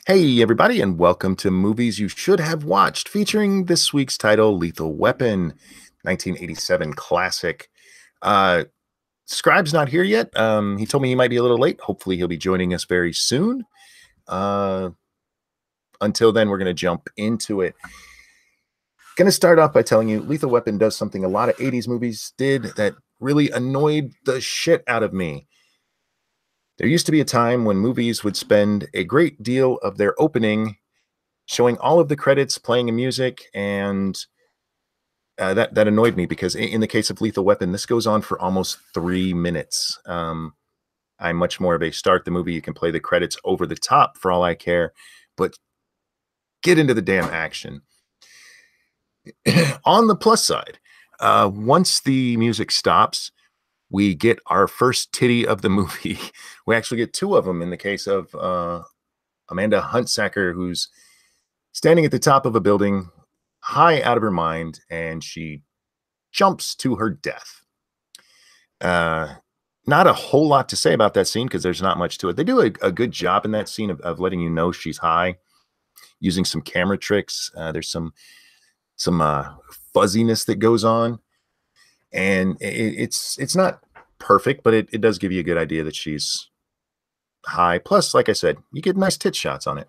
Hey, everybody, and welcome to Movies You Should Have Watched, featuring this week's title, Lethal Weapon, 1987 classic. Uh, Scribe's not here yet. He told me he might be a little late. Hopefully, he'll be joining us very soon. Uh, until then, we're going to jump into it. Going to start off by telling you Lethal Weapon does something a lot of 80s movies did that really annoyed the shit out of me. There used to be a time when movies would spend a great deal of their opening showing all of the credits, playing a music, and that annoyed me because in the case of Lethal Weapon, this goes on for almost 3 minutes. I'm much more of a start the movie. You can play the credits over the top for all I care, but get into the damn action. On the plus side, once the music stops, we get our first titty of the movie. We actually get two of them in the case of Amanda Huntsacker, who's standing at the top of a building, high out of her mind, and she jumps to her death. Not a whole lot to say about that scene because there's not much to it. They do a good job in that scene of letting you know she's high, using some camera tricks. There's some fuzziness that goes on, and it's not perfect, but it does give you a good idea that she's high. Plus, like I said, you get nice tit shots on it.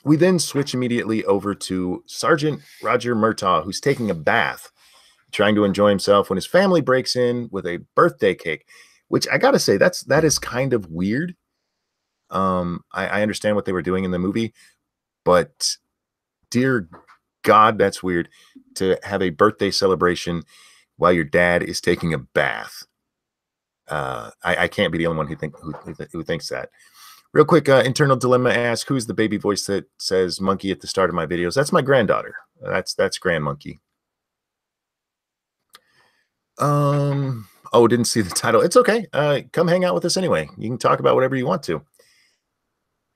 We then switch immediately over to Sergeant Roger Murtaugh, who's taking a bath, trying to enjoy himself when his family breaks in with a birthday cake, which I gotta say, that is kind of weird. I understand what they were doing in the movie, but dear God, that's weird to have a birthday celebration while your dad is taking a bath. I can't be the only one who thinks that. Real quick, internal dilemma asks, who's the baby voice that says monkey at the start of my videos? That's my granddaughter. That's Grand Monkey. Oh, didn't see the title. It's okay. Come hang out with us anyway. You can talk about whatever you want to.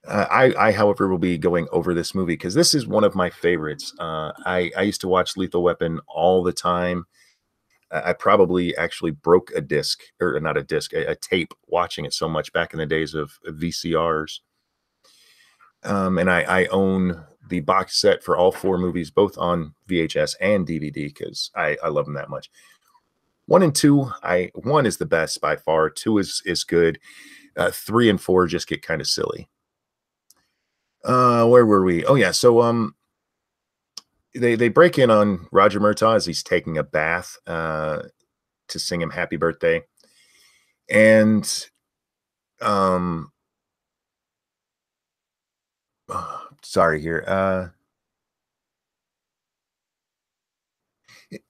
However, will be going over this movie because this is one of my favorites. I used to watch Lethal Weapon all the time. I probably actually broke a disc, or not a disc, a tape, watching it so much back in the days of VCRs. And I own the box set for all four movies, both on VHS and DVD, because I love them that much. One and two, one is the best by far. Two is good. Three and four just get kind of silly. Where were we? Oh yeah, so they break in on Roger Murtaugh as he's taking a bath to sing him happy birthday. And sorry here.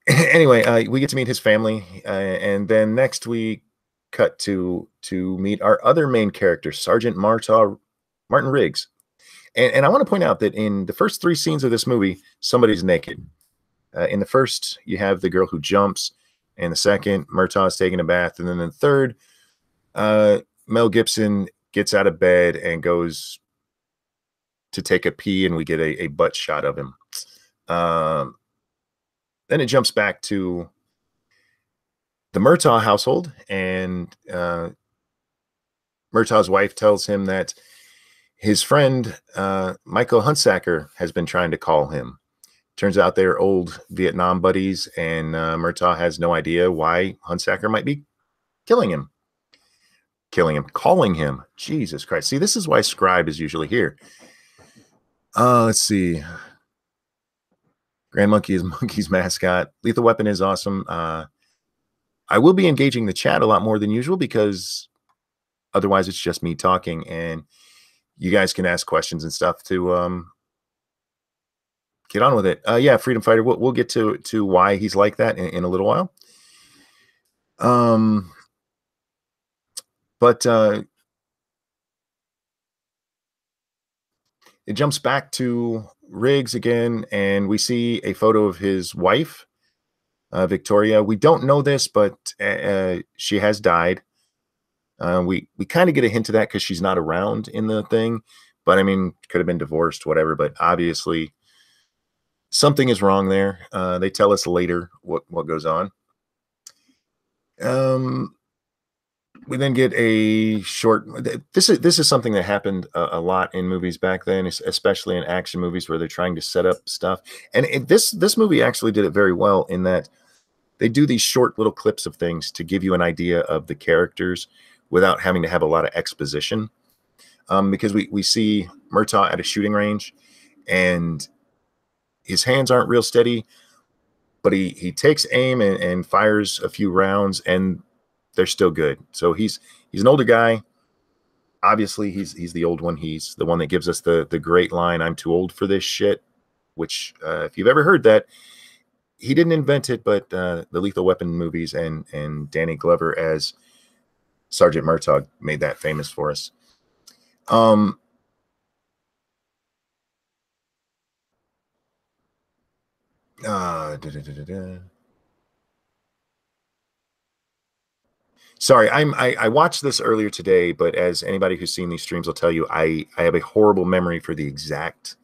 Anyway, we get to meet his family, and then next we cut to meet our other main character, Sergeant Martin Riggs. And I want to point out that in the first three scenes of this movie, somebody's naked. In the first, you have the girl who jumps. In the second, Murtaugh's taking a bath. And then in the third, Mel Gibson gets out of bed and goes to take a pee, and we get a butt shot of him. Then it jumps back to the Murtaugh household, and Murtaugh's wife tells him that his friend, Michael Huntsacker, has been trying to call him. Turns out they're old Vietnam buddies, and Murtaugh has no idea why Huntsacker might be calling him. Jesus Christ. See, this is why Scribe is usually here. Let's see. Grand Monkey is Monkey's mascot. Lethal Weapon is awesome. I will be engaging the chat a lot more than usual because otherwise it's just me talking, and you guys can ask questions and stuff to get on with it. Yeah, Freedom Fighter. We'll get to why he's like that in a little while. But it jumps back to Riggs again, and we see a photo of his wife, Victoria. We don't know this, but she has died. We kind of get a hint of that because she's not around in the thing. But I mean, could have been divorced, whatever. But obviously, something is wrong there. They tell us later what goes on. We then get a short. This is something that happened a lot in movies back then, especially in action movies where they're trying to set up stuff. And this movie actually did it very well in that they do these short little clips of things to give you an idea of the characters without having to have a lot of exposition. Because we see Murtaugh at a shooting range, and his hands aren't real steady, but he takes aim and fires a few rounds, and they're still good. So he's an older guy. Obviously, he's the old one. He's the one that gives us the great line, "I'm too old for this shit," which if you've ever heard that, he didn't invent it, but the Lethal Weapon movies and Danny Glover as Sergeant Murtaugh made that famous for us. Um, da, da, da, da. Sorry, I watched this earlier today, but as anybody who's seen these streams will tell you, I have a horrible memory for the exact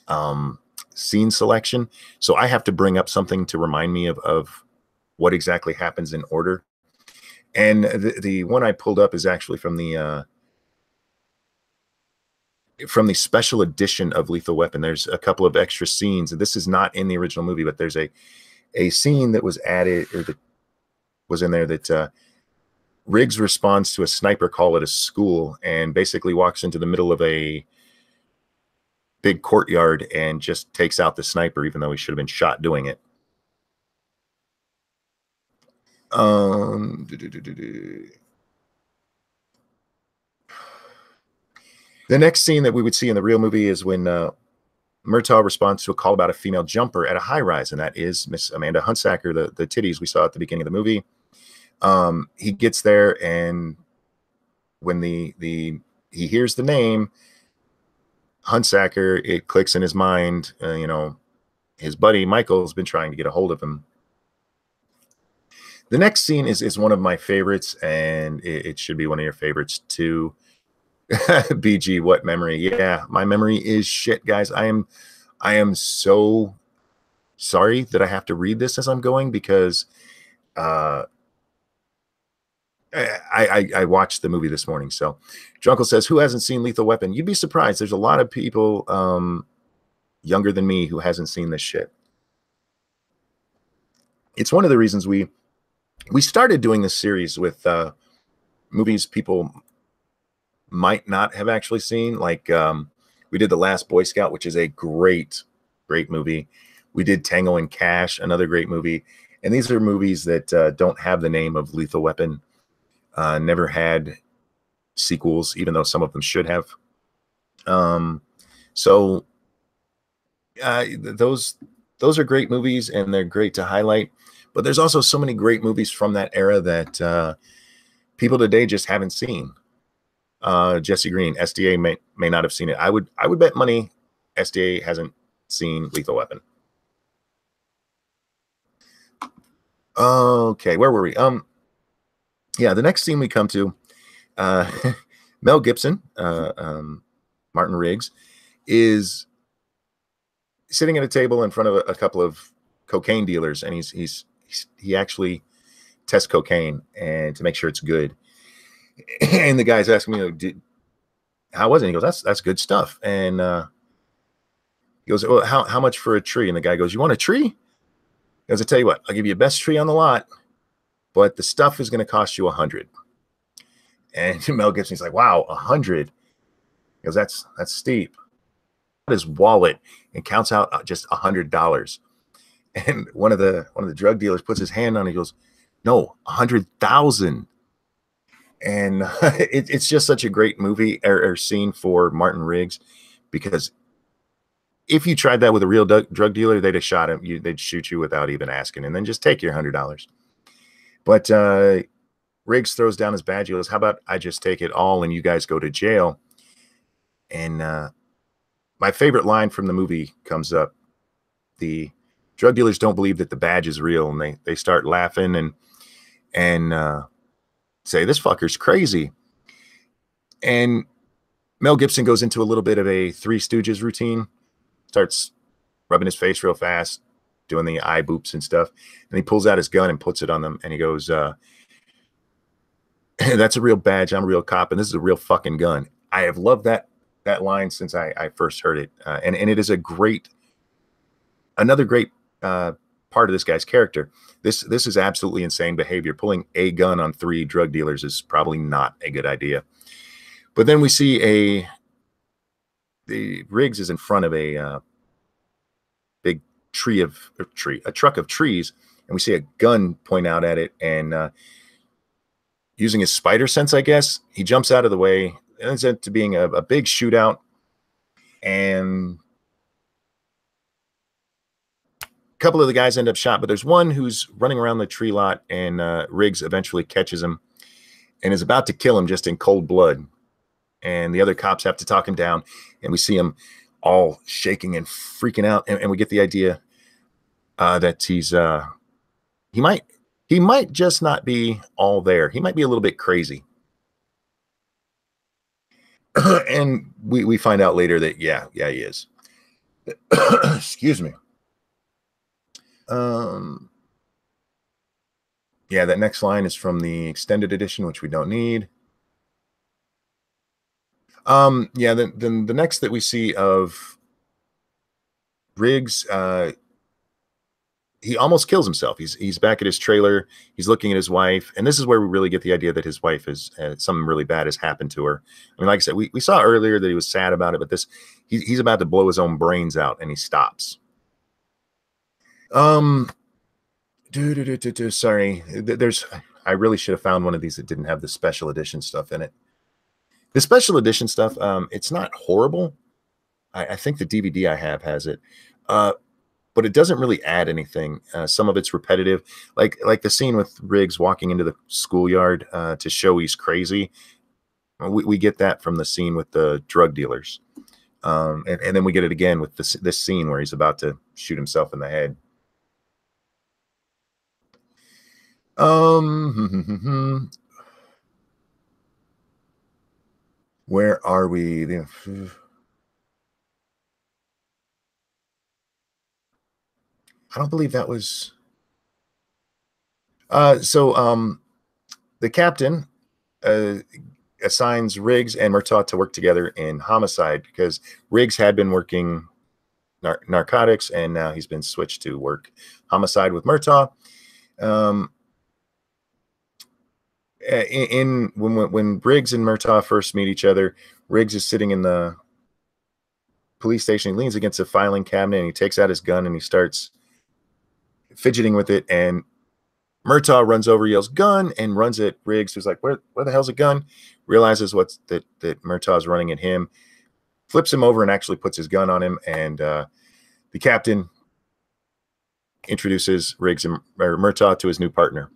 um, scene selection. So I have to bring up something to remind me of what exactly happens in order. And the one I pulled up is actually from the special edition of Lethal Weapon. There's a couple of extra scenes, and this is not in the original movie, but there's a scene that was added or that was in there that Riggs responds to a sniper call at a school and basically walks into the middle of a big courtyard and just takes out the sniper, even though he should have been shot doing it. The next scene that we would see in the real movie is when Murtaugh responds to a call about a female jumper at a high rise, and that is Miss Amanda Huntsacker, the titties we saw at the beginning of the movie. He gets there, and when he hears the name Huntsacker, it clicks in his mind. His buddy Michael's been trying to get a hold of him. The next scene is one of my favorites, and it should be one of your favorites too. BG, what memory? Yeah, my memory is shit, guys. I am so sorry that I have to read this as I'm going because I watched the movie this morning. So Drunkle says, who hasn't seen Lethal Weapon? You'd be surprised. There's a lot of people younger than me who hasn't seen this shit. It's one of the reasons we started doing this series with movies people might not have actually seen. Like we did The Last Boy Scout, which is a great movie. We did Tango and Cash, another great movie. And these are movies that don't have the name of Lethal Weapon, never had sequels, even though some of them should have. So those are great movies, and they're great to highlight. But there's also so many great movies from that era that people today just haven't seen. Jesse Green, SDA may not have seen it. I would bet money SDA hasn't seen Lethal Weapon. Okay, where were we? Yeah, the next scene we come to, Mel Gibson, Martin Riggs, is sitting at a table in front of a couple of cocaine dealers, and he actually tests cocaine and to make sure it's good. And the guy's asking me, how was it? And he goes, that's good stuff. And he goes, well, how much for a tree? And the guy goes, you want a tree? He goes, I tell you what, I'll give you the best tree on the lot, but the stuff is going to cost you $100. And Mel Gibson's like, wow, $100. He goes, that's steep. His wallet and counts out just $100. And one of the drug dealers puts his hand on it. He goes, no, 100,000. And it's just such a great movie or scene for Martin Riggs, because if you tried that with a real drug dealer, they'd have shot him. They'd shoot you without even asking, and then just take your $100. But Riggs throws down his badge. He goes, how about I just take it all and you guys go to jail? And my favorite line from the movie comes up. The drug dealers don't believe that the badge is real, and they start laughing and say, this fucker's crazy. And Mel Gibson goes into a little bit of a Three Stooges routine, starts rubbing his face real fast, doing the eye boops and stuff. And he pulls out his gun and puts it on them. And he goes, That's a real badge. I'm a real cop, and this is a real fucking gun. I have loved that line since I first heard it, and it is another great part of this guy's character. This is absolutely insane behavior. Pulling a gun on 3 drug dealers is probably not a good idea. But then we see the Riggs is in front of a big a truck of trees, and we see a gun point out at it, and using his spider sense, I guess, he jumps out of the way. It ends up to being a big shootout, and a couple of the guys end up shot, but there's one who's running around the tree lot, and Riggs eventually catches him and is about to kill him just in cold blood. And the other cops have to talk him down, and we see him all shaking and freaking out, and we get the idea that he might just not be all there. He might be a little bit crazy. And we find out later that yeah he is. Excuse me. Yeah, that next line is from the extended edition, which we don't need. Yeah, then the next that we see of Riggs, he almost kills himself. He's back at his trailer. He's looking at his wife, and this is where we really get the idea that his wife is something really bad has happened to her. I mean, like I said, we saw earlier that he was sad about it, but he's about to blow his own brains out, and he stops. Sorry, I really should have found one of these that didn't have the special edition stuff in it. The special edition stuff, it's not horrible. I think the DVD I have has it. But it doesn't really add anything. Some of it's repetitive, like the scene with Riggs walking into the schoolyard to show he's crazy. We get that from the scene with the drug dealers, and then we get it again with this scene where he's about to shoot himself in the head. Where are we? I don't believe that was. So the captain assigns Riggs and Murtaugh to work together in homicide because Riggs had been working narcotics, and now he's been switched to work homicide with Murtaugh. When Riggs and Murtaugh first meet each other, Riggs is sitting in the police station. He leans against a filing cabinet, and he takes out his gun, and he starts fidgeting with it, and Murtaugh runs over, yells "gun," and runs at Riggs, who's like, where the hell's a gun? Realizes that Murtaugh's running at him, flips him over, and actually puts his gun on him. And the captain introduces Murtaugh to his new partner.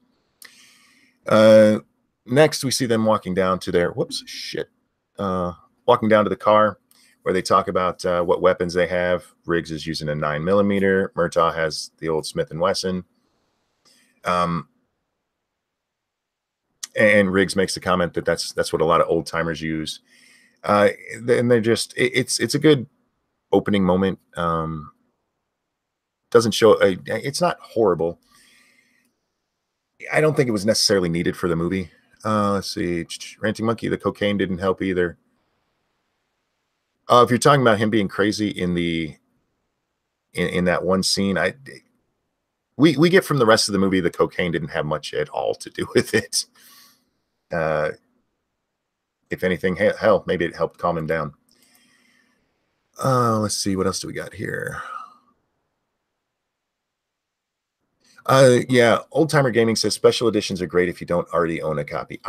Next, we see them walking down to their walking down to the car, where they talk about what weapons they have. Riggs is using a 9mm. Murtaugh has the old Smith & Wesson. And Riggs makes the comment that that's what a lot of old timers use. And they're just it's a good opening moment. Doesn't show it's not horrible. I don't think it was necessarily needed for the movie. Let's see, Ranting Monkey. The cocaine didn't help either. If you're talking about him being crazy in that one scene, we get from the rest of the movie the cocaine didn't have much at all to do with it. If anything, hell, maybe it helped calm him down. Let's see, what else do we got here? Yeah, Old Timer Gaming says special editions are great if you don't already own a copy.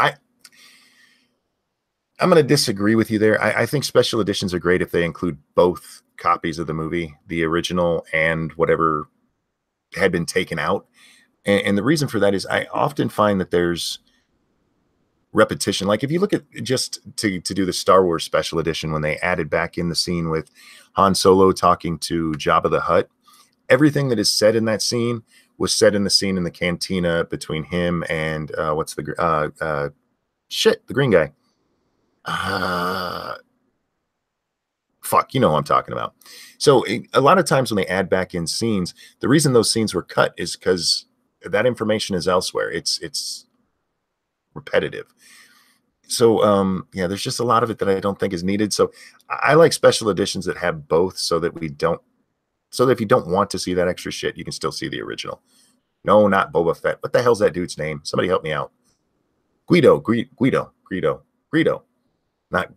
I'm going to disagree with you there. I think special editions are great if they include both copies of the movie, the original and whatever had been taken out. And the reason for that is I often find that there's repetition. Like if you look at just to do the Star Wars special edition, when they added back in the scene with Han Solo talking to Jabba the Hutt, everything that is said in that scene was said in the scene in the cantina between him and the green guy. Fuck, you know who I'm talking about. So a lot of times when they add back in scenes, the reason those scenes were cut is because that information is elsewhere. It's repetitive. So yeah, there's just a lot of it that I don't think is needed. So I like special editions that have both, so that if you don't want to see that extra shit, you can still see the original. No, not Boba Fett. What the hell's that dude's name? Somebody help me out. Guido. Not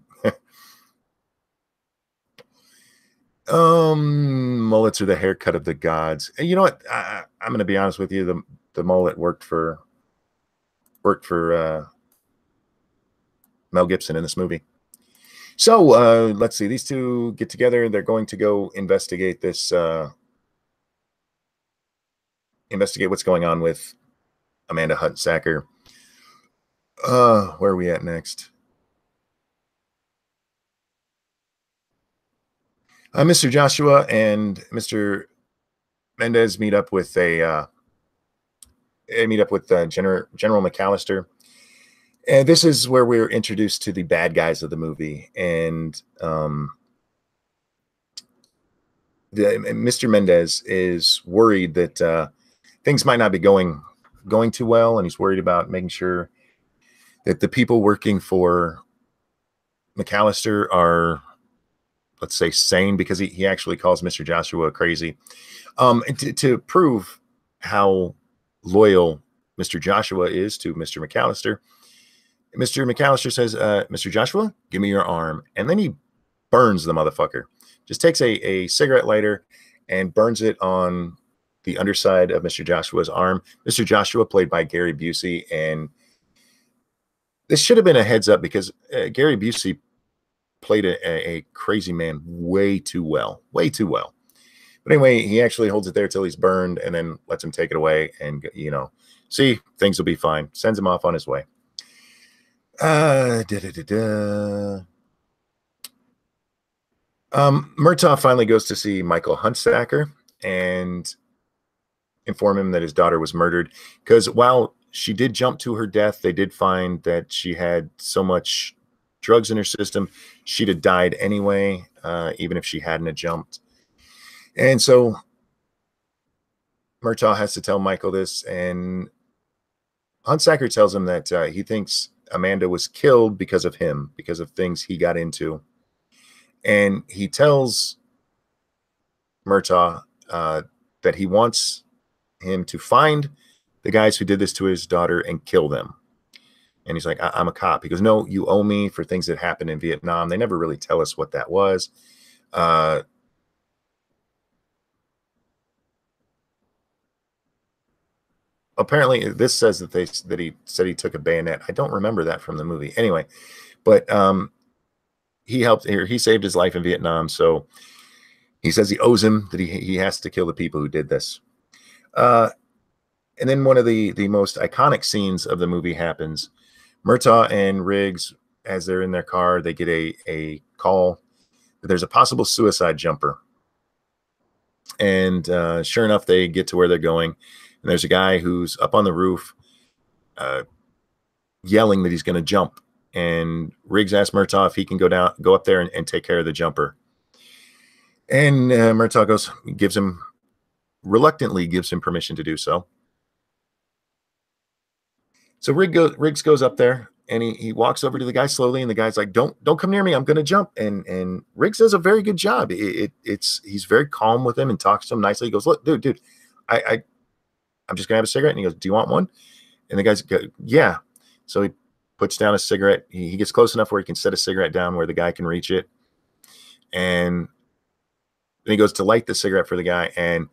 mullets are the haircut of the gods. And you know what? I'm going to be honest with you. The mullet worked for Mel Gibson in this movie. So let's see. These two get together. They're going to go investigate this. Investigate what's going on with Amanda Huntsacker. Where are we at next? Mr. Joshua and Mr. Mendez meet up with General McAllister. And this is where we're introduced to the bad guys of the movie. And Mr. Mendez is worried that things might not be going too well, and he's worried about making sure that the people working for McAllister are, let's say, sane, because he actually calls Mr. Joshua crazy. To prove how loyal Mr. Joshua is to Mr. McAllister, Mr. McAllister says, Mr. Joshua, give me your arm. And then he burns the motherfucker. Just takes a cigarette lighter and burns it on the underside of Mr. Joshua's arm. Mr. Joshua, played by Gary Busey. And this should have been a heads up, because Gary Busey played a crazy man way too well. But anyway, he actually holds it there till he's burned, and then lets him take it away. And, see, things will be fine. Sends him off on his way. Murtaugh finally goes to see Michael Huntsacker and inform him that his daughter was murdered, because while she did jump to her death, they did find that she had so much drugs in her system, she'd have died anyway, even if she hadn't jumped. And so Murtaugh has to tell Michael this, and Huntsacker tells him that he thinks Amanda was killed because of him, because of things he got into. And he tells Murtaugh that he wants him to find the guys who did this to his daughter and kill them. And he's like, I'm a cop. He goes, no, you owe me for things that happened in Vietnam. They never really tell us what that was. Apparently, this says that he said he took a bayonet. I don't remember that from the movie. Anyway, but he helped here. He saved his life in Vietnam. So he says he owes him, that he has to kill the people who did this. And then one of the most iconic scenes of the movie happens. Murtaugh and Riggs, as they're in their car, they get a call that there's a possible suicide jumper. And sure enough, they get to where they're going. And there's a guy who's up on the roof yelling that he's going to jump. And Riggs asks Murtaugh if he can go up there and take care of the jumper. And Murtaugh reluctantly gives him permission to do so. So Riggs goes up there, and he walks over to the guy slowly, and the guy's like, don't come near me, I'm going to jump. And Riggs does a very good job. He's very calm with him and talks to him nicely. He goes, look, dude, I'm just going to have a cigarette. And he goes, do you want one? And the guy's go, yeah. So he puts down a cigarette. He gets close enough where he can set a cigarette down where the guy can reach it. And then he goes to light the cigarette for the guy and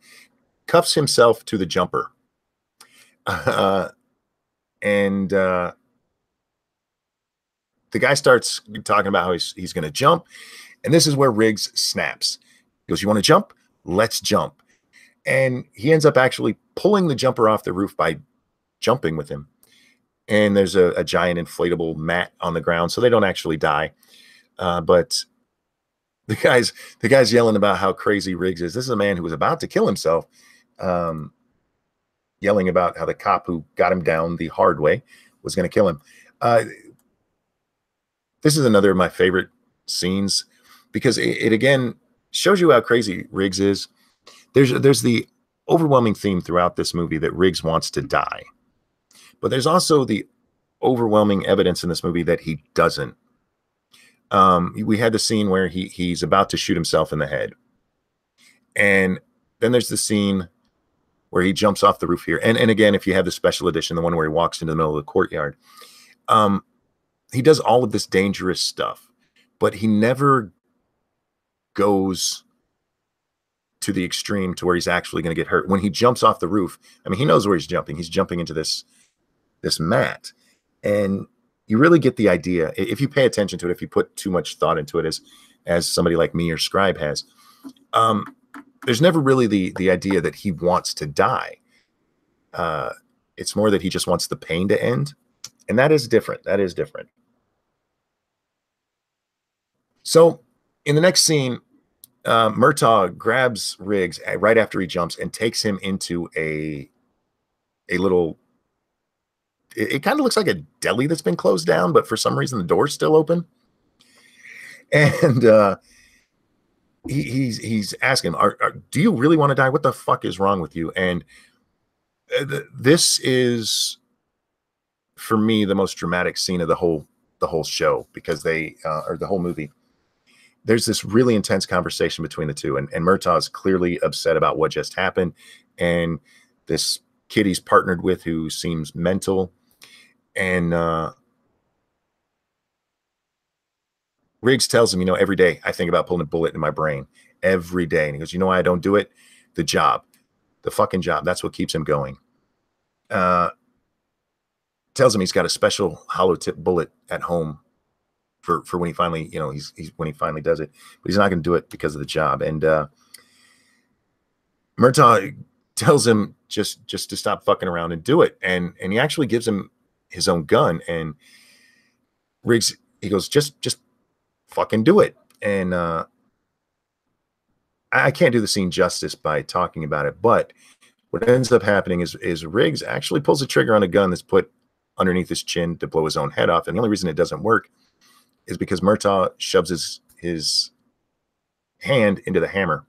cuffs himself to the jumper. And the guy starts talking about how he's going to jump. And this is where Riggs snaps. He goes, you want to jump? Let's jump. And he ends up actually pulling the jumper off the roof by jumping with him. And there's a giant inflatable mat on the ground, so they don't actually die. But the guy's yelling about how crazy Riggs is. This is a man who was about to kill himself, yelling about how the cop who got him down the hard way was going to kill him. This is another of my favorite scenes, because it again shows you how crazy Riggs is. There's the overwhelming theme throughout this movie that Riggs wants to die. But there's also the overwhelming evidence in this movie that he doesn't. We had the scene where he's about to shoot himself in the head, and then there's the scene where he jumps off the roof here. And again, if you have the special edition, the one where he walks into the middle of the courtyard, he does all of this dangerous stuff, but he never goes to the extreme to where he's actually going to get hurt. When he jumps off the roof, I mean, he knows where he's jumping. He's jumping into this mat, and you really get the idea if you pay attention to it. If you put too much thought into it, as somebody like me or Scribe has, there's never really the idea that he wants to die. It's more that he just wants the pain to end, and that is different. That is different. So in the next scene, Murtaugh grabs Riggs right after he jumps and takes him into a little. It kind of looks like a deli that's been closed down, but for some reason the door's still open. And he's asking him, do you really want to die? What the fuck is wrong with you? And this is, for me, the most dramatic scene of the whole show, because they or the whole movie. There's this really intense conversation between the two, and Murtaugh's clearly upset about what just happened, and this kid he's partnered with who seems mental, and Riggs tells him, every day I think about pulling a bullet in my brain every day. And he goes, you know why I don't do it? The job, the fucking job. That's what keeps him going. Tells him he's got a special hollow tip bullet at home for when he finally, he's when he finally does it, but he's not going to do it because of the job. And Murtaugh tells him just to stop fucking around and do it. And he actually gives him his own gun, and Riggs, he goes, just fucking do it. And I can't do the scene justice by talking about it, but what ends up happening is Riggs actually pulls the trigger on a gun that's put underneath his chin to blow his own head off. And the only reason it doesn't work is because Murtaugh shoves his hand into the hammer,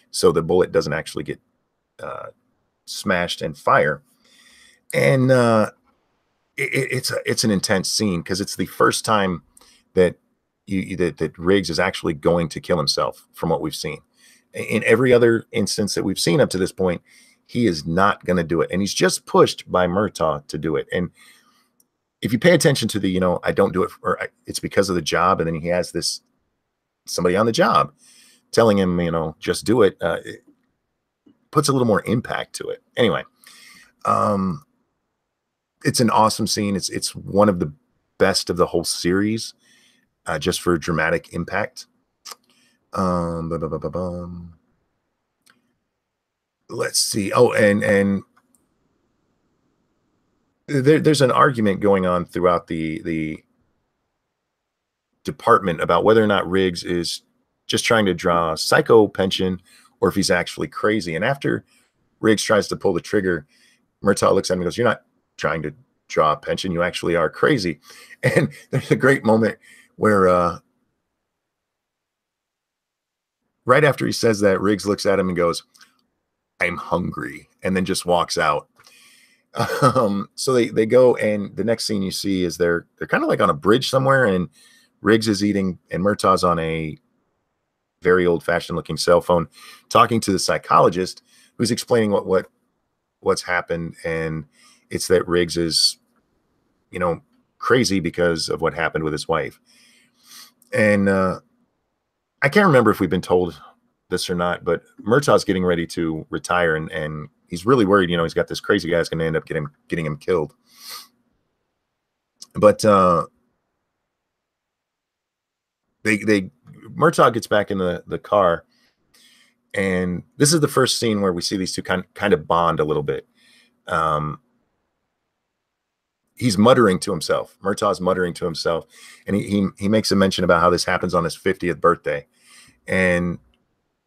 so the bullet doesn't actually get smashed and fire. And it's an intense scene, because it's the first time that that Riggs is actually going to kill himself, from what we've seen. In every other instance that we've seen up to this point, he is not going to do it, and he's just pushed by Murtaugh to do it. And if you pay attention to the, I don't do it, or it's because of the job, and then he has this somebody on the job telling him, just do it. It puts a little more impact to it. Anyway, it's an awesome scene. It's one of the best of the whole series, just for dramatic impact. Let's see. Oh, and there's an argument going on throughout the department about whether or not Riggs is just trying to draw psycho pension, or if he's actually crazy. And after Riggs tries to pull the trigger, Murtaugh looks at him and goes, "You're not trying to draw a pension. You actually are crazy." And there's a great moment where right after he says that, Riggs looks at him and goes, "I'm hungry," and then just walks out. So they go, and the next scene you see is they're kind of like on a bridge somewhere, and Riggs is eating, and Murtaugh's on a very old-fashioned looking cell phone talking to the psychologist, who's explaining what's happened. And it's that Riggs is crazy because of what happened with his wife. And I can't remember if we've been told this or not, but Murtaugh's getting ready to retire, and he's really worried. He's got this crazy guy that's going to end up getting him killed. But Murtaugh gets back in the car, and this is the first scene where we see these two kind of bond a little bit. He's muttering to himself. Murtaugh's muttering to himself, and he makes a mention about how this happens on his 50th birthday, and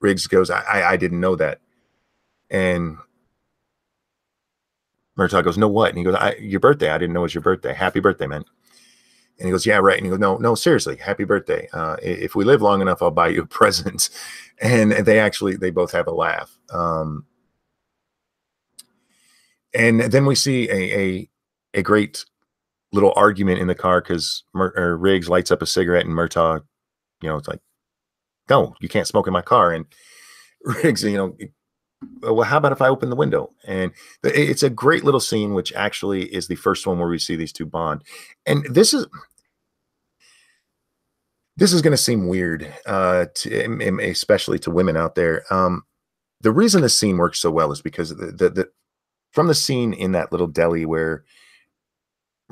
Riggs goes, I didn't know that. And Murtaugh goes, "No, what?" And he goes, "Your birthday. I didn't know it was your birthday. Happy birthday, man." And he goes, "Yeah, right." And he goes, No, seriously, happy birthday. If we live long enough, I'll buy you a present." And they both have a laugh. And then we see a great little argument in the car because Riggs lights up a cigarette and Murtaugh, it's like, no, you can't smoke in my car. And Riggs, well, how about if I open the window? And it's a great little scene, which actually is the first one where we see these two bond. And this is going to seem weird, especially to women out there. The reason this scene works so well is because from the scene in that little deli where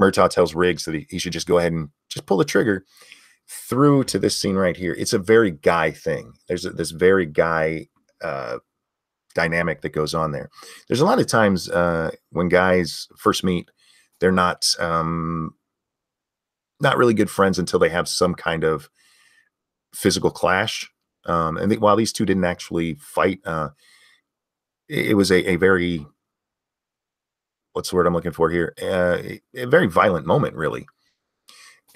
Murtaugh tells Riggs that he should just go ahead and just pull the trigger, through to this scene right here, it's a very guy thing. There's this very guy dynamic that goes on there. There's a lot of times when guys first meet, they're not really good friends until they have some kind of physical clash. And while these two didn't actually fight, it was a very, what's the word I'm looking for here? A very violent moment, really.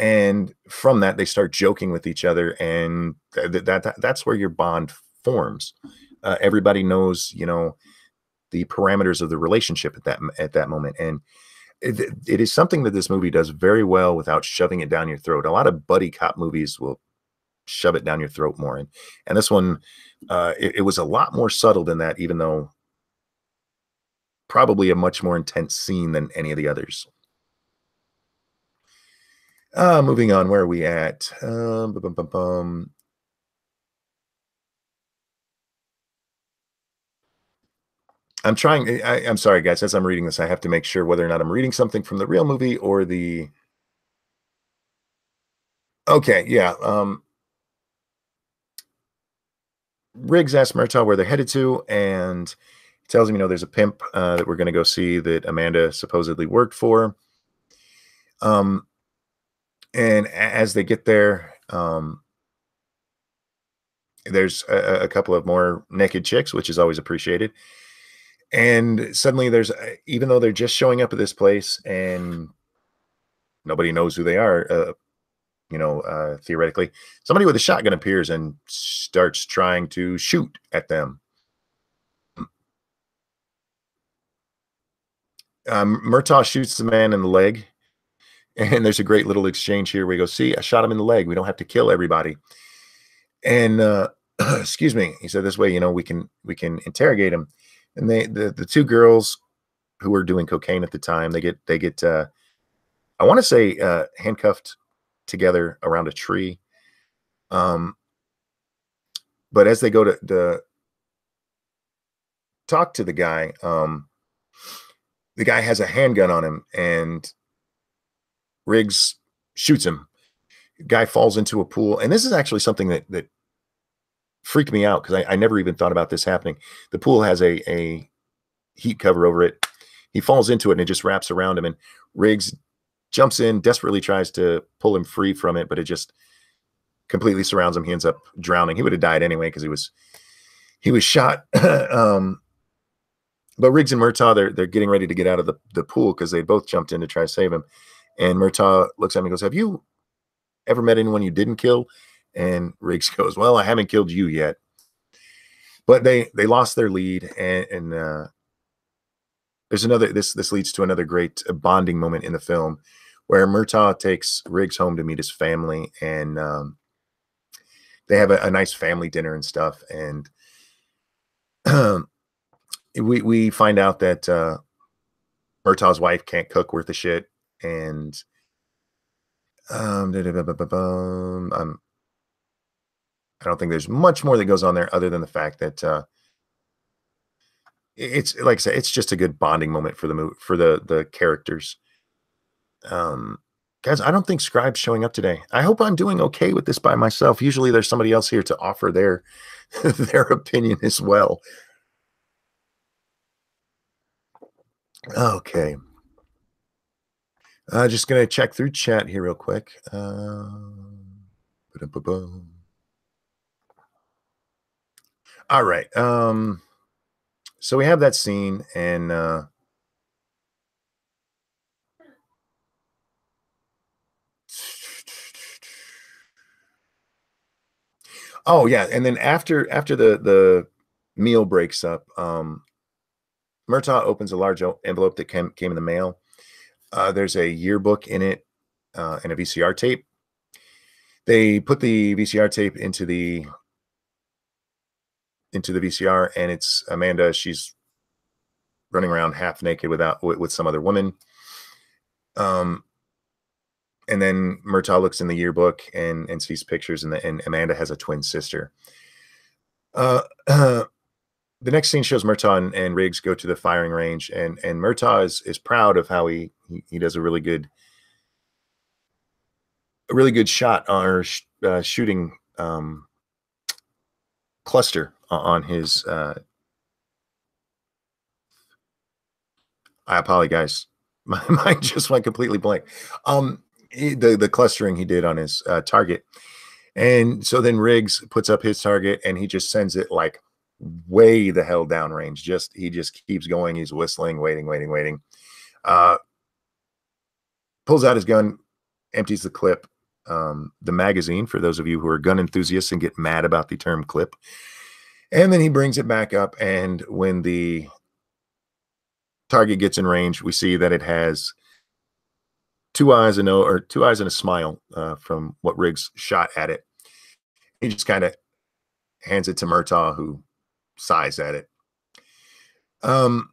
And from that, they start joking with each other, and that's where your bond forms. Everybody knows, the parameters of the relationship at that moment, and it is something that this movie does very well without shoving it down your throat. A lot of buddy cop movies will shove it down your throat more, and this one, it was a lot more subtle than that, even though probably a much more intense scene than any of the others. Moving on, where are we at? I'm trying. I'm sorry, guys. As I'm reading this, I have to make sure whether or not I'm reading something from the real movie or the. Okay, yeah. Riggs asks Murtaugh where they're headed to, and tells him, there's a pimp that we're going to go see that Amanda supposedly worked for. And as they get there, there's a couple of more naked chicks, which is always appreciated. And suddenly even though they're just showing up at this place and nobody knows who they are, theoretically, somebody with a shotgun appears and starts trying to shoot at them. Murtaugh shoots the man in the leg, and there's a great little exchange here where he goes, "See, I shot him in the leg. We don't have to kill everybody." And excuse me, he said, "This way, we can interrogate him." And the two girls who were doing cocaine at the time, they get I want to say handcuffed together around a tree. But as they go to talk to the guy has a handgun on him, and Riggs shoots him. Guy falls into a pool, and this is actually something that freaked me out because I never even thought about this happening. The pool has a heat cover over it. He falls into it, and it just wraps around him, and Riggs jumps in, desperately tries to pull him free from it, but it just completely surrounds him. He ends up drowning. He would have died anyway because he was shot. But Riggs and Murtaugh, they're getting ready to get out of the pool because they both jumped in to try to save him. And Murtaugh looks at me and goes, "Have you ever met anyone you didn't kill?" And Riggs goes, "Well, I haven't killed you yet." But they lost their lead, and there's another. This leads to another great bonding moment in the film, where Murtaugh takes Riggs home to meet his family, and they have a nice family dinner and stuff. And we find out that Murtaugh's wife can't cook worth a shit, and I don't think there's much more that goes on there other than the fact that it's, like I said, it's just a good bonding moment for the movie, for the characters. Guys, I don't think Scribe's showing up today. I hope I'm doing okay with this by myself. Usually there's somebody else here to offer their their opinion as well. Okay. Just gonna check through chat here real quick. All right. So we have that scene, and oh yeah, and then after the meal breaks up, Murtaugh opens a large envelope that came in the mail. There's a yearbook in it and a VCR tape. They put the VCR tape into the VCR, and it's Amanda. She's running around half naked with some other woman. Um, and then Murtaugh looks in the yearbook and sees pictures, and Amanda has a twin sister. Uh, the next scene shows Murtaugh and Riggs go to the firing range, and Murtaugh is proud of how he does a really good shot or shooting cluster on his. I apologize, my mind just went completely blank. The clustering he did on his target, and so then Riggs puts up his target, and he just sends it like way the hell downrange. He just keeps going. He's whistling, waiting. Uh, Pulls out his gun, empties the clip, the magazine, for those of you who are gun enthusiasts and get mad about the term clip. And then he brings it back up, and when the target gets in range, we see that it has two eyes and a smile from what Riggs shot at it. He just kind of hands it to Murtaugh, who sighs at it. Um,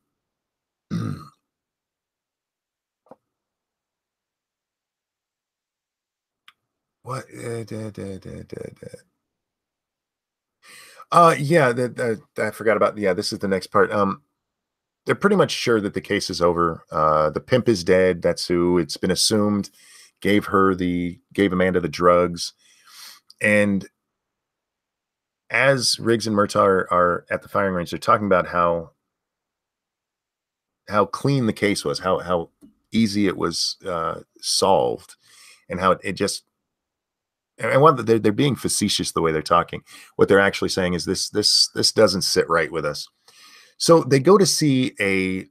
what? Yeah, I forgot about. Yeah, this is the next part. They're pretty much sure that the case is over. The pimp is dead. That's who it's been assumed gave Amanda the drugs. And as Riggs and Murtaugh are at the firing range, they're talking about how clean the case was, how easy it was solved, and how it just. And what they're being facetious the way they're talking. What they're actually saying is this doesn't sit right with us. So they go to see a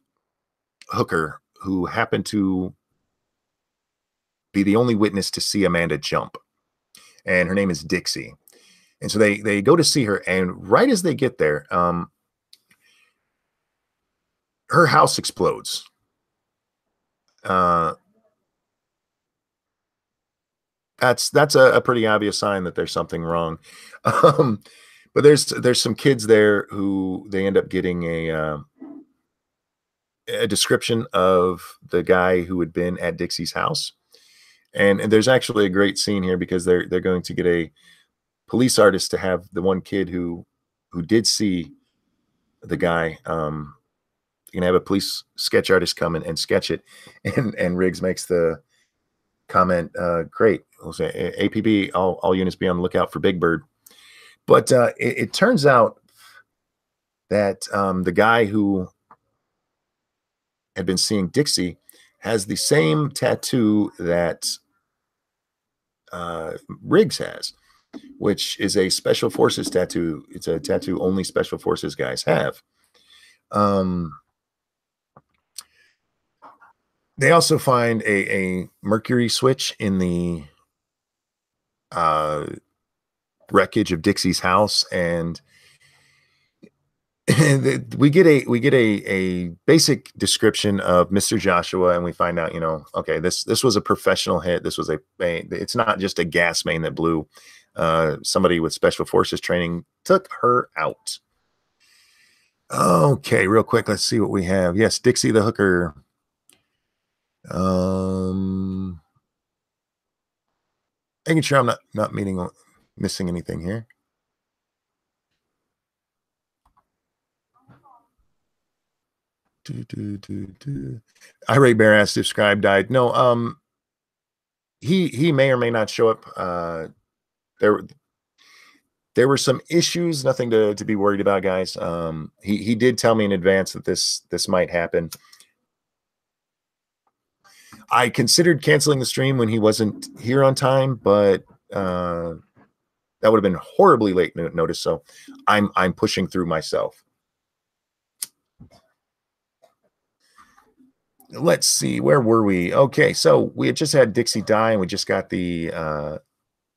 hooker who happened to be the only witness to see Amanda jump, and her name is Dixie. And so they go to see her, and right as they get there, her house explodes. Uh, that's a pretty obvious sign that there's something wrong. Um, but there's some kids there who they end up getting a description of the guy who had been at Dixie's house. And there's actually a great scene here because they're going to get a police artist to have the one kid who did see the guy. You can have a police sketch artist come and sketch it, and Riggs makes the comment, "Great, we'll say APB, all units be on the lookout for Big Bird." But it turns out that the guy who had been seeing Dixie has the same tattoo that Riggs has, which is a special forces tattoo. It's a tattoo only special forces guys have. They also find a mercury switch in the wreckage of Dixie's house, and we get a basic description of Mr. Joshua, and we find out, okay, this was a professional hit. This was it's not just a gas main that blew. Somebody with special forces training took her out. Okay, real quick, let's see what we have. Yes, Dixie the hooker. Making sure I'm not missing anything here. Irate Bear asked if Scribe died. No, he may or may not show up. There were some issues, nothing to be worried about, guys. He did tell me in advance that this might happen. I considered canceling the stream when he wasn't here on time, but that would have been horribly late notice. So I'm pushing through myself. Let's see, where were we? Okay, so we had just had Dixie die, and we just got the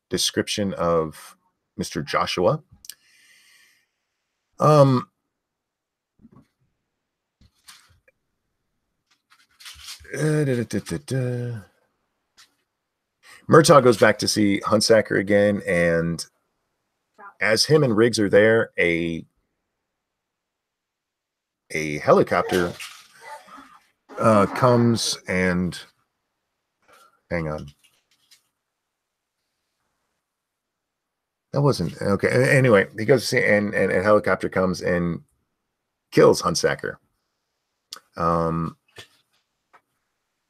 description of Mr. Joshua. Murtaugh goes back to see Huntsacker again, and as him and Riggs are there, a helicopter comes and hang on. That wasn't okay. Anyway, he goes to see, and a helicopter comes and kills Huntsacker.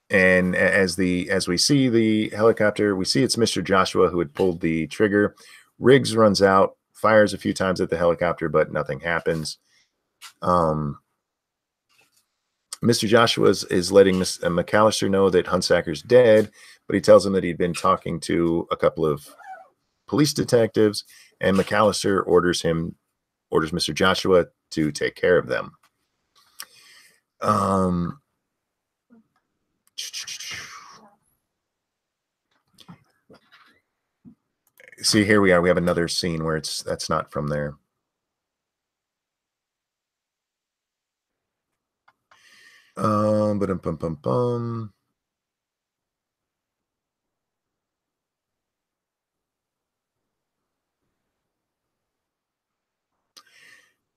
And as we see the helicopter, we see it's Mr. Joshua who had pulled the trigger. Riggs runs out, fires a few times at the helicopter, but nothing happens. Mr. Joshua is letting McAllister know that Huntsacker's dead, but he tells him that he'd been talking to a couple of police detectives, and McAllister orders Mr. Joshua to take care of them. See, here we are. We have another scene where that's not from there.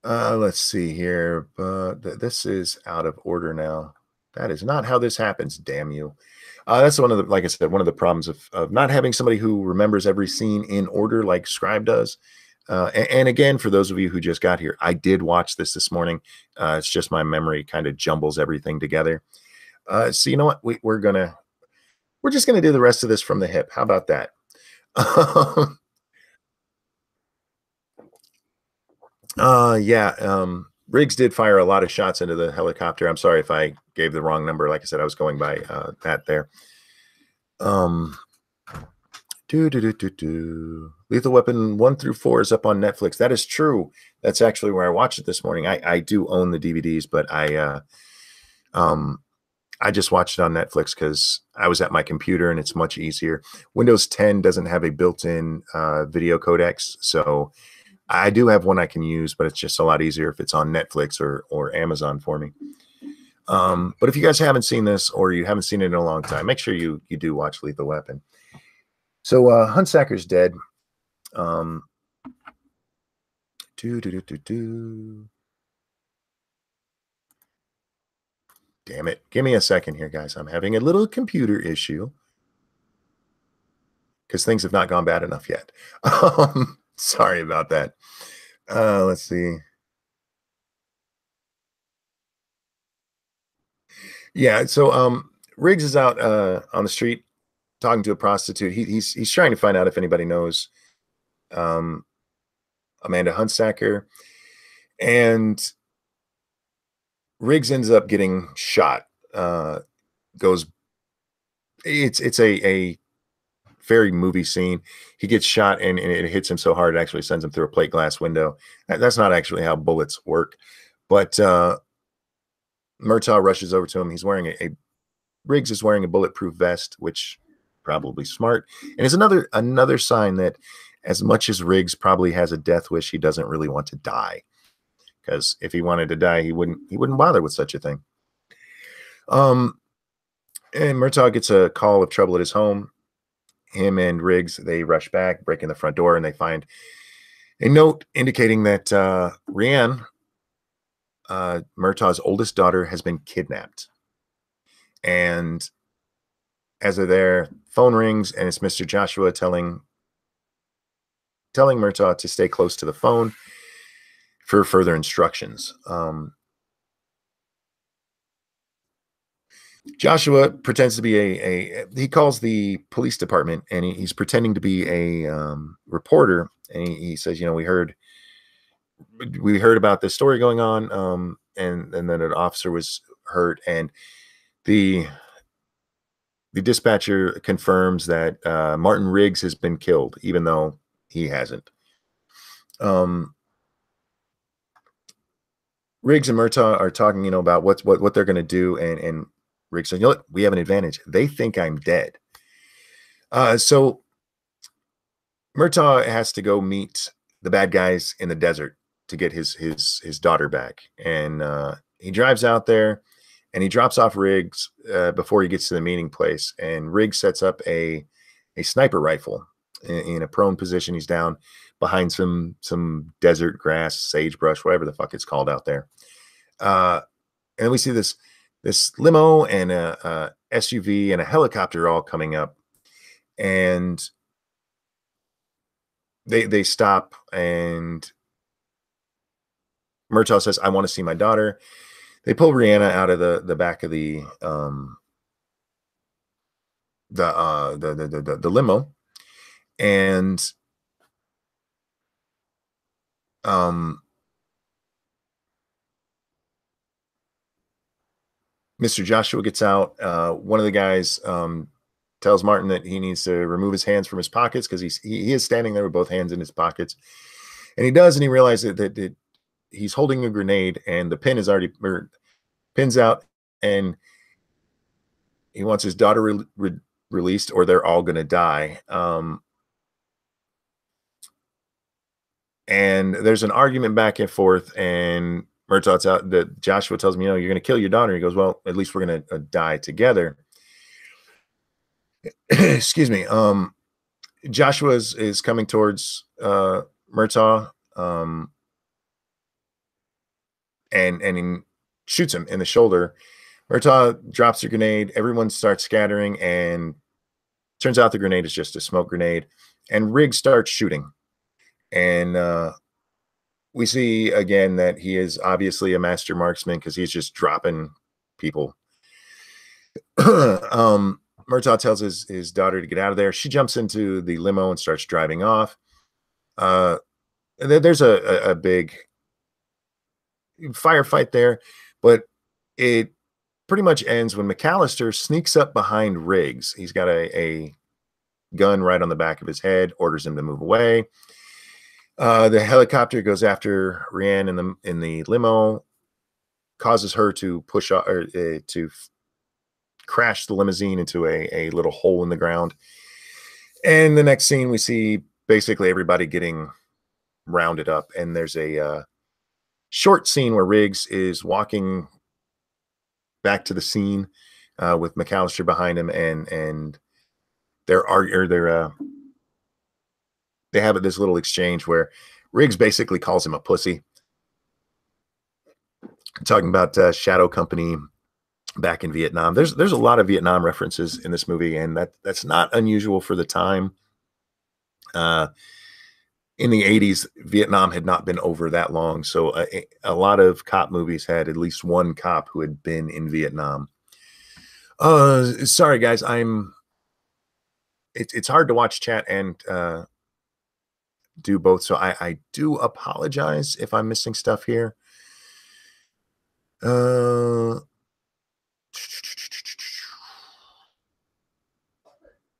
Let's see here, but this is out of order now. That is not how this happens. Damn you. That's one of the, like I said, one of the problems of not having somebody who remembers every scene in order like Scribe does. And again, for those of you who just got here, I did watch this morning. It's just my memory kind of jumbles everything together. So you know what? We're just gonna do the rest of this from the hip. How about that? Yeah. Riggs did fire a lot of shots into the helicopter. I'm sorry if I gave the wrong number. Like I said, I was going by that there. Lethal Weapon 1 through 4 is up on Netflix. That is true. That's actually where I watched it this morning. I do own the DVDs, but I just watched it on Netflix because I was at my computer and it's much easier. Windows 10 doesn't have a built-in video codecs, so I do have one I can use, but it's just a lot easier if it's on Netflix or Amazon for me. But if you guys haven't seen this or you haven't seen it in a long time, make sure you do watch Lethal Weapon. So Huntsacker's dead. Damn it. Give me a second here, guys. I'm having a little computer issue because things have not gone bad enough yet. Sorry about that. Let's see. Yeah, so Riggs is out on the street talking to a prostitute. He's trying to find out if anybody knows Amanda Huntsacker, and Riggs ends up getting shot. It's a very movie scene. He gets shot and it hits him so hard it actually sends him through a plate glass window. That's not actually how bullets work, but Murtaugh rushes over to him. He's wearing Riggs is wearing a bulletproof vest, which probably smart, and is another sign that as much as Riggs probably has a death wish, he doesn't really want to die, because if he wanted to die, he wouldn't bother with such a thing. And Murtaugh gets a call of trouble at his home. Him and Riggs, they rush back, break in the front door, and they find a note indicating that Rianne, Murtaugh's oldest daughter, has been kidnapped. And as they're there, phone rings, and it's Mr. Joshua telling Murtaugh to stay close to the phone for further instructions. Joshua pretends to be he calls the police department, and he's pretending to be a reporter, and he says, you know, we heard about this story going on, and then an officer was hurt, and the dispatcher confirms that Martin Riggs has been killed, even though he hasn't. Riggs and Murtaugh are talking, you know, about what they're going to do, and Riggs says, you know what, we have an advantage. They think I'm dead. So Murtaugh has to go meet the bad guys in the desert to get his daughter back, and he drives out there, and he drops off Riggs before he gets to the meeting place. And Riggs sets up a sniper rifle in a prone position. He's down behind some desert grass, sagebrush, whatever the fuck it's called out there. And then we see this limo and a SUV and a helicopter all coming up, and they stop, and Murtaugh says, "I want to see my daughter." They pull Rihanna out of the back of the limo, and Mr. Joshua gets out. One of the guys tells Martin that he needs to remove his hands from his pockets because he is standing there with both hands in his pockets, and he does, and he realizes that he's holding a grenade, and the pin is already pins out, and he wants his daughter released, or they're all going to die. And there's an argument back and forth, and Murtaugh's out. That Joshua tells me, you're going to kill your daughter. He goes, well, at least we're going to die together. Excuse me. Joshua is coming towards Murtaugh, and he shoots him in the shoulder. Murtaugh drops the grenade. Everyone starts scattering, and turns out the grenade is just a smoke grenade. And Riggs starts shooting. And we see again that he is obviously a master marksman because he's just dropping people. Murtaugh tells his daughter to get out of there. She jumps into the limo and starts driving off. There's a big firefight there, but it pretty much ends when McAllister sneaks up behind Riggs. He's got a gun right on the back of his head, orders him to move away. The helicopter goes after Rianne in the limo, causes her to push or to crash the limousine into a little hole in the ground. And the next scene, we see basically everybody getting rounded up, and there's a short scene where Riggs is walking back to the scene with McAllister behind him, and they have this little exchange where Riggs basically calls him a pussy, talking about Shadow Company back in Vietnam. There's a lot of Vietnam references in this movie, and that's not unusual for the time. In the 80s, Vietnam had not been over that long, so a lot of cop movies had at least one cop who had been in Vietnam. Sorry guys, it's hard to watch chat and do both, so I do apologize if I'm missing stuff here.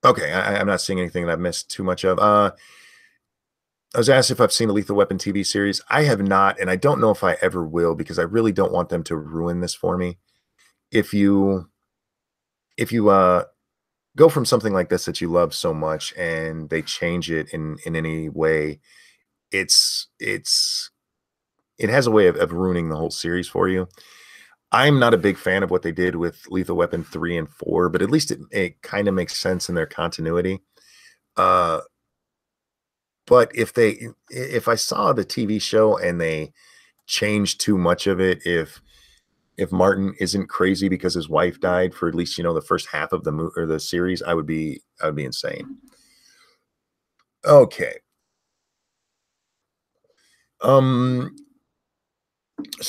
Okay, I'm not seeing anything that I've missed too much of. I was asked if I've seen the Lethal Weapon TV series. I have not, and I don't know if I ever will, because I really don't want them to ruin this for me. If you go from something like this that you love so much and they change it in any way, it has a way of ruining the whole series for you. I'm not a big fan of what they did with Lethal Weapon 3 and 4, but at least it kind of makes sense in their continuity. But if I saw the TV show and they changed too much of it, if Martin isn't crazy because his wife died for at least, the first half of the movie or the series, I would be insane. Okay. So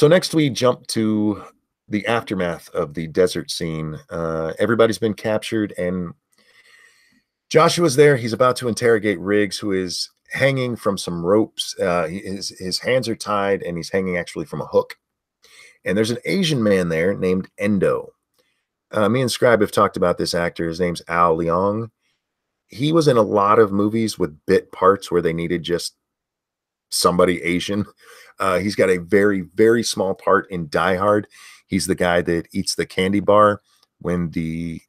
next we jump to the aftermath of the desert scene. Everybody's been captured, and Joshua's there. He's about to interrogate Riggs, who is hanging from some ropes. His hands are tied, and he's hanging actually from a hook. And there's an Asian man there named Endo. Me and Scribe have talked about this actor. His name's Al Leong. He was in a lot of movies with bit parts where they needed just somebody Asian. He's got a very, very small part in Die Hard. He's the guy that eats the candy bar when the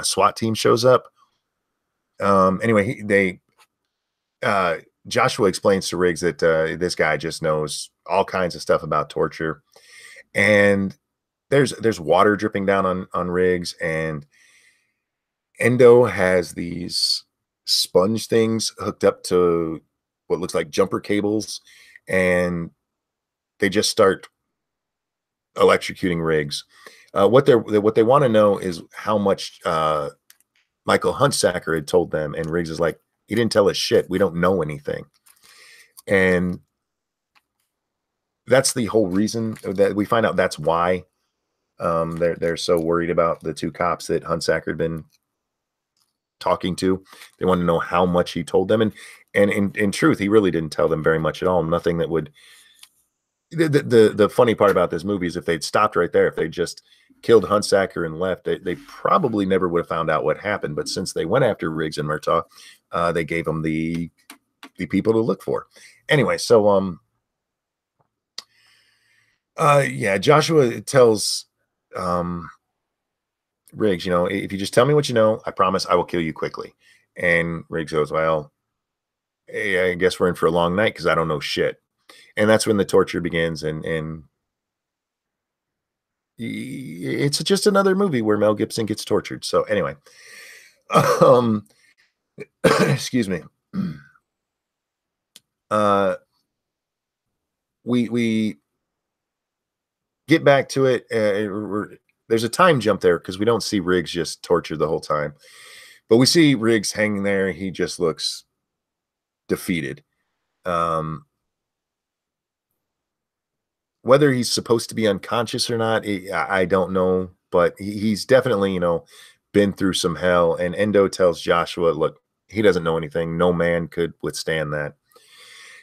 SWAT team shows up. Anyway, Joshua explains to Riggs that this guy just knows all kinds of stuff about torture. And there's water dripping down on Riggs, and Endo has these sponge things hooked up to what looks like jumper cables, and they just start electrocuting Riggs. What they want to know is how much Michael Huntsacker had told them, and Riggs is like, he didn't tell us shit. We don't know anything, and that's the whole reason that we find out. That's why they're so worried about the two cops that Huntsacker had been talking to. They want to know how much he told them, and in truth, he really didn't tell them very much at all. Nothing that would. The funny part about this movie is if they'd stopped right there, if they just killed Huntsacker and left, they probably never would have found out what happened. But since they went after Riggs and Murtaugh, they gave them the people to look for. Anyway, so yeah, Joshua tells Riggs, if you just tell me what you know, I promise I will kill you quickly. And Riggs goes, well, hey, I guess we're in for a long night because I don't know shit. And that's when the torture begins, and it's just another movie where Mel Gibson gets tortured. So anyway, excuse me. We get back to it. There's a time jump there because we don't see Riggs just tortured the whole time, but we see Riggs hanging there. He just looks defeated. Whether he's supposed to be unconscious or not, I don't know, but he's definitely, been through some hell. And Endo tells Joshua, look, he doesn't know anything. No man could withstand that.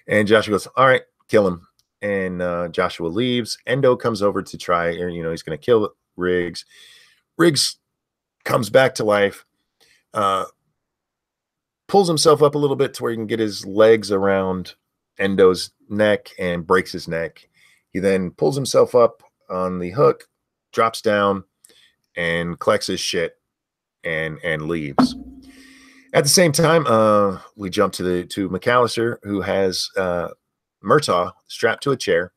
And Joshua goes, all right, kill him. And Joshua leaves. Endo comes over to try, he's going to kill Riggs. Riggs comes back to life, pulls himself up a little bit to where he can get his legs around Endo's neck and breaks his neck. He then pulls himself up on the hook, drops down, and collects his shit and leaves. At the same time, we jump to McAllister, who has Murtaugh strapped to a chair,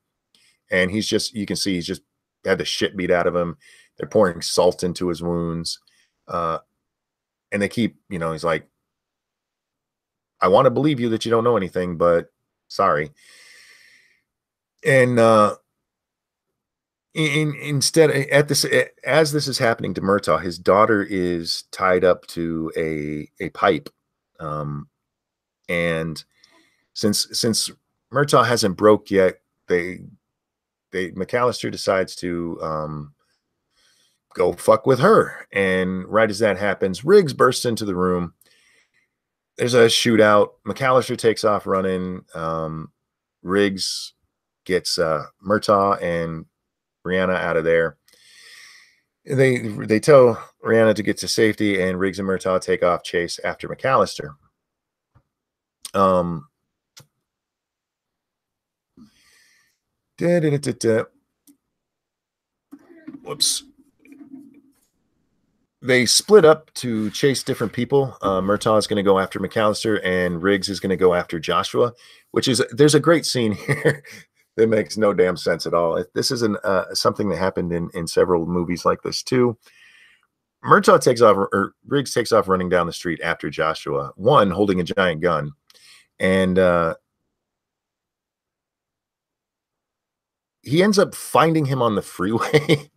and you can see he's just had the shit beat out of him. They're pouring salt into his wounds, and they keep, he's like, I want to believe you that you don't know anything, but sorry. And instead, as this is happening to Murtaugh, his daughter is tied up to a pipe, and since Murtaugh hasn't broke yet, McAllister decides to go fuck with her. And right as that happens, Riggs bursts into the room. There's a shootout. McAllister takes off running. Riggs gets Murtaugh and Rihanna out of there. They tell Rihanna to get to safety, and Riggs and Murtaugh take off chase after McAllister. Whoops. They split up to chase different people. Murtaugh is going to go after McAllister, and Riggs is going to go after Joshua, there's a great scene here that makes no damn sense at all. This is something that happened in several movies like this too. Murtaugh takes off, or Riggs takes off running down the street after Joshua, one holding a giant gun, and he ends up finding him on the freeway.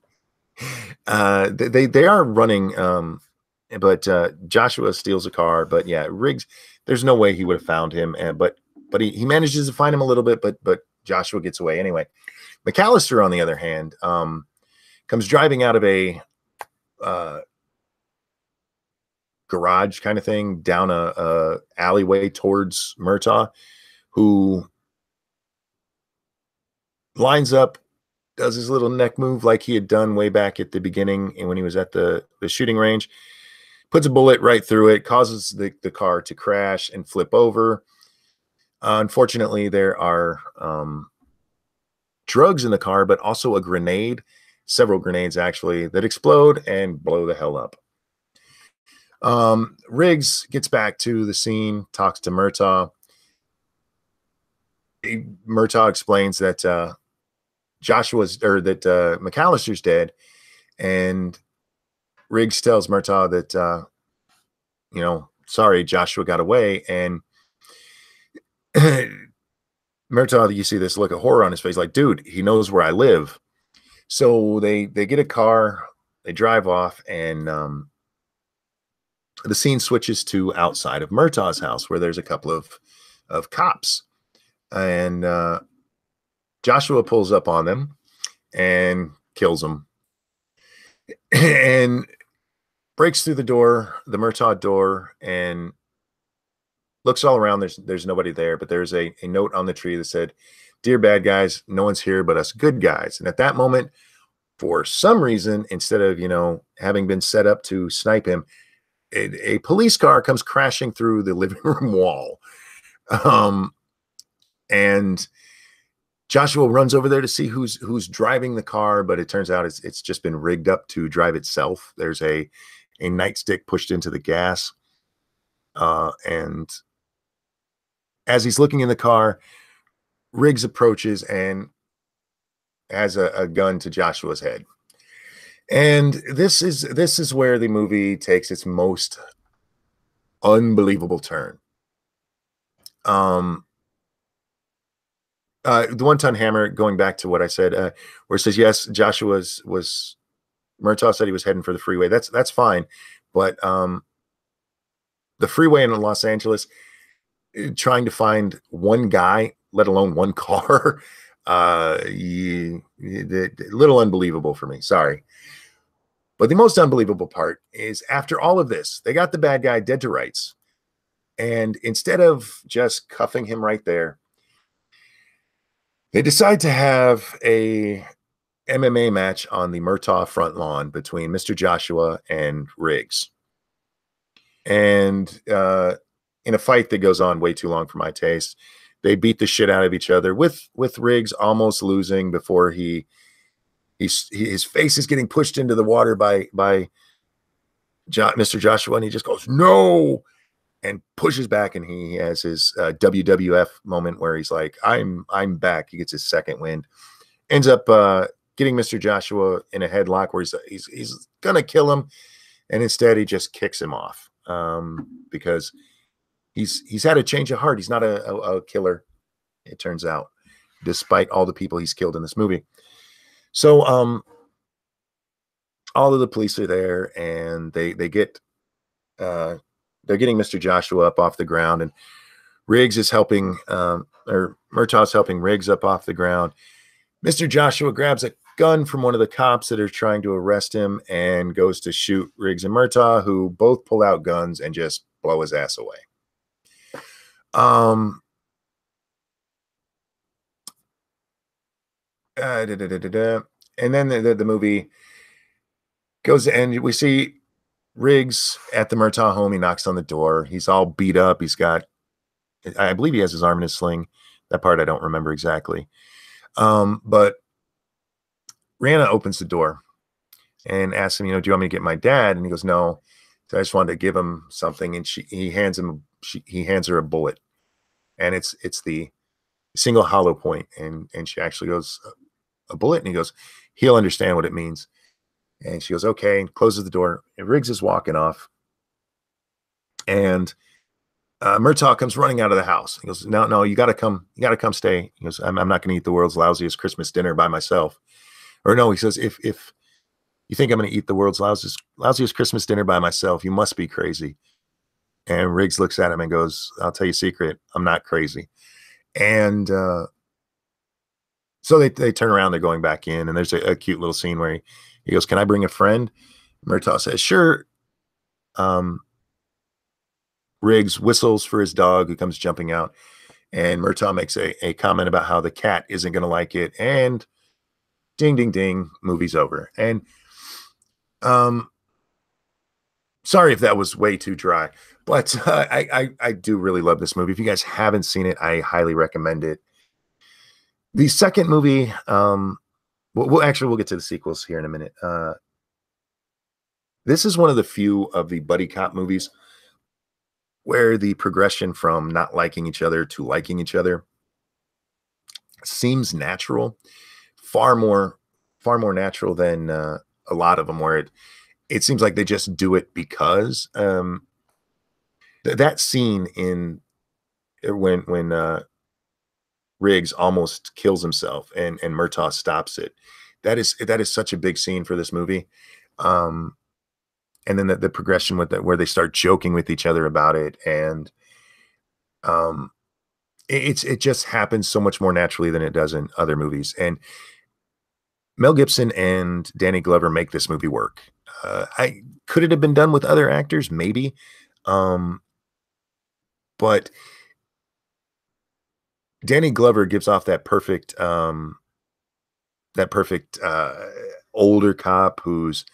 They are running, but Joshua steals a car. But yeah, Riggs, there's no way he would have found him. But he manages to find him a little bit. But Joshua gets away anyway. McAllister, on the other hand, comes driving out of a garage kind of thing down a alleyway towards Murtaugh, who lines up, does his little neck move like he had done way back at the beginning and when he was at the shooting range, puts a bullet right through it, causes the car to crash and flip over. Unfortunately, there are drugs in the car, but also a grenade, several grenades actually, that explode and blow the hell up. Riggs gets back to the scene, talks to Murtaugh. Murtaugh explains that McAllister's dead, and Riggs tells Murtaugh that sorry, Joshua got away, and Murtaugh, you see this look of horror on his face, like, dude, he knows where I live. So they get a car, they drive off, and the scene switches to outside of Murtaugh's house, where there's a couple of cops, and Joshua pulls up on them and kills them, and breaks through the Murtaugh door, and looks all around. There's nobody there, but there's a note on the tree that said, "Dear bad guys, no one's here but us good guys." And at that moment, for some reason, instead of having been set up to snipe him, a police car comes crashing through the living room wall, and Joshua runs over there to see who's driving the car, but it turns out it's just been rigged up to drive itself. There's a nightstick pushed into the gas, and as he's looking in the car, Riggs approaches and has a gun to Joshua's head. And this is where the movie takes its most unbelievable turn. The one-ton hammer, going back to what I said, where it says, yes, Murtaugh said he was heading for the freeway. That's fine. But the freeway in Los Angeles, trying to find one guy, let alone one car, a little unbelievable for me. Sorry. But the most unbelievable part is, after all of this, they got the bad guy dead to rights. And instead of just cuffing him right there, they decide to have a MMA match on the Murtaugh front lawn between Mr. Joshua and Riggs. And in a fight that goes on way too long for my taste, they beat the shit out of each other, with Riggs almost losing before his face is getting pushed into the water by Mr. Joshua, and he just goes, no, and pushes back, and he has his WWF moment where he's like, I'm back. He gets his second win, ends up getting Mr. Joshua in a headlock where he's gonna kill him, and instead he just kicks him off, because he's had a change of heart. He's not a killer, it turns out, despite all the people he's killed in this movie. So all of the police are there, and they're getting Mr. Joshua up off the ground, and Riggs is helping, or Murtaugh's helping Riggs up off the ground. Mr. Joshua grabs a gun from one of the cops that are trying to arrest him and goes to shoot Riggs and Murtaugh, who both pull out guns and just blow his ass away. And then the movie goes, and we see Riggs at the Murtaugh home. He knocks on the door. He's all beat up. I believe he has his arm in a sling. That part I don't remember exactly. But Rana opens the door and asks him, do you want me to get my dad? And he goes, no. So I just wanted to give him something. And he hands her a bullet, and it's the single hollow point. And she actually goes, a bullet? And he goes, he'll understand what it means. And she goes, okay, and closes the door. And Riggs is walking off. And Murtaugh comes running out of the house. He goes, no, you got to come stay. He goes, I'm not going to eat the world's lousiest Christmas dinner by myself. Or no, he says, if you think I'm going to eat the world's lousiest Christmas dinner by myself, you must be crazy. And Riggs looks at him and goes, I'll tell you a secret, I'm not crazy. And so they turn around, they're going back in, and there's a cute little scene where he goes, can I bring a friend? Murtaugh says, sure. Riggs whistles for his dog, who comes jumping out, and Murtaugh makes a comment about how the cat isn't going to like it, and ding, ding, ding, movie's over. And sorry if that was way too dry, but I do really love this movie. If you guys haven't seen it, I highly recommend it. The second movie, we'll get to the sequels here in a minute. This is one of the few of the buddy cop movies where the progression from not liking each other to liking each other seems natural. far more far more natural than a lot of them, where it seems like they just do it because that scene in when Riggs almost kills himself and Murtaugh stops it. That is such a big scene for this movie. Um, and then the progression with it, where they start joking with each other about it, and um, it just happens so much more naturally than it does in other movies. And Mel Gibson and Danny Glover make this movie work. I could it have been done with other actors? Maybe. Um, but Danny Glover gives off that perfect older cop who's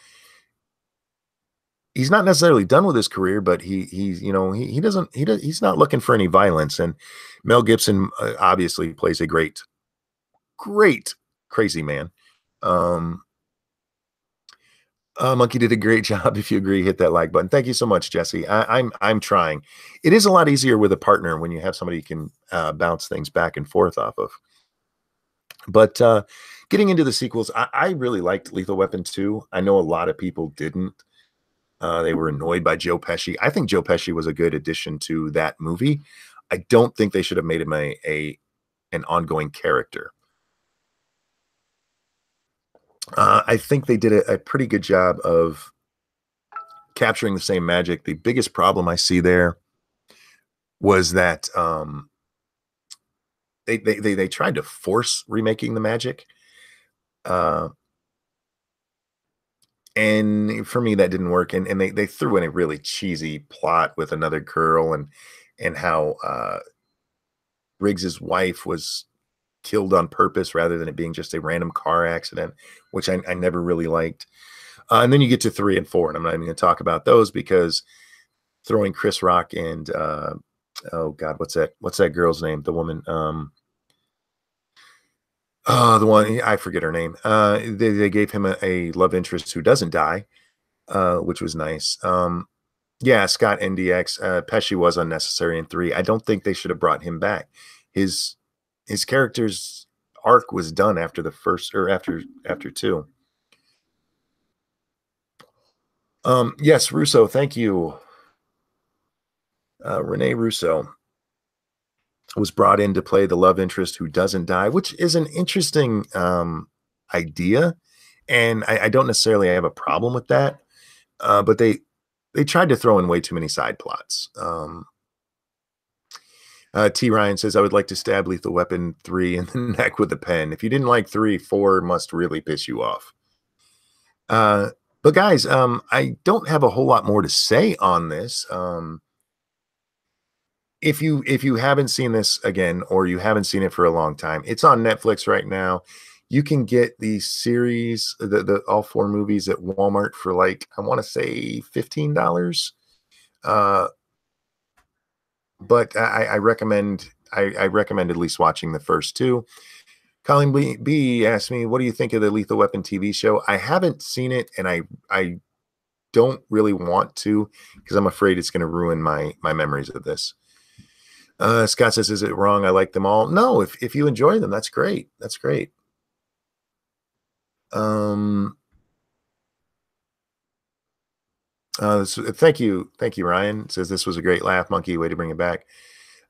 he's not necessarily done with his career, but he's he doesn't he's not looking for any violence. And Mel Gibson obviously plays a great crazy man. Um, Monkey did a great job. If you agree, hit that like button. Thank you so much, Jesse. I'm trying. It is a lot easier with a partner when you have somebody you can bounce things back and forth off of. But getting into the sequels, I really liked Lethal Weapon 2. I know a lot of people didn't. They were annoyed by Joe Pesci. I think Joe Pesci was a good addition to that movie. I don't think they should have made him an ongoing character. I think they did a pretty good job of capturing the same magic. The biggest problem I see there was that they tried to force remaking the magic. And for me, that didn't work. And they threw in a really cheesy plot with another girl and how Riggs's wife was killed on purpose rather than it being just a random car accident, which I never really liked. And then you get to 3 and 4, and I'm not even going to talk about those because throwing Chris Rock and oh God, what's that girl's name? The woman, oh, the one I forget her name. They gave him a love interest who doesn't die, which was nice. Yeah, Scott NDX. Pesci was unnecessary in 3. I don't think they should have brought him back. His character's arc was done after the first or after 2. Yes, Russo, thank you. Rene Russo was brought in to play the love interest who doesn't die, which is an interesting idea, and I don't necessarily have a problem with that. But they tried to throw in way too many side plots. T. Ryan says, I would like to stab Lethal Weapon 3 in the neck with a pen. If you didn't like 3, 4 must really piss you off. But guys, I don't have a whole lot more to say on this. If you haven't seen this again, or you haven't seen it for a long time, it's on Netflix right now. You can get the series, the all 4 movies at Walmart for like, I want to say $15. But I recommend at least watching the first 2. Colin B asked me, what do you think of the Lethal Weapon TV show? I haven't seen it, and I don't really want to because I'm afraid it's going to ruin my memories of this. Scott says, is it wrong? I like them all. No, if you enjoy them, that's great. That's great. Thank you, Ryan. It says this was a great laugh, Monkey. Way to bring it back.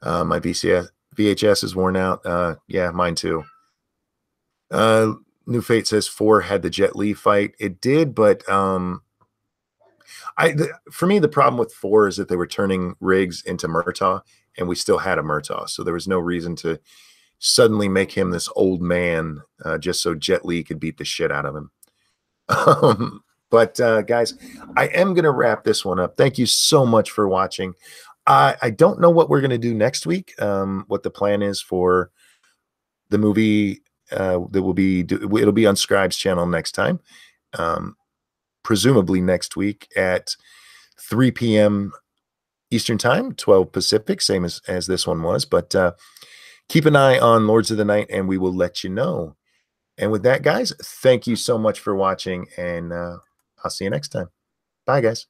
My VHS is worn out. Yeah, mine too. New Fate says 4 had the Jet Li fight. It did, but for me, the problem with 4 is that they were turning Riggs into Murtaugh, and we still had a Murtaugh, so there was no reason to suddenly make him this old man just so Jet Li could beat the shit out of him. But guys, I am going to wrap this one up. Thank you so much for watching. I don't know what we're going to do next week, what the plan is for the movie that it'll be on Scribe's channel next time. Presumably next week at 3 p.m. Eastern Time, 12 Pacific, same as this one was. But keep an eye on Lords of the Night, and we will let you know. And with that, guys, thank you so much for watching, and I'll see you next time. Bye, guys.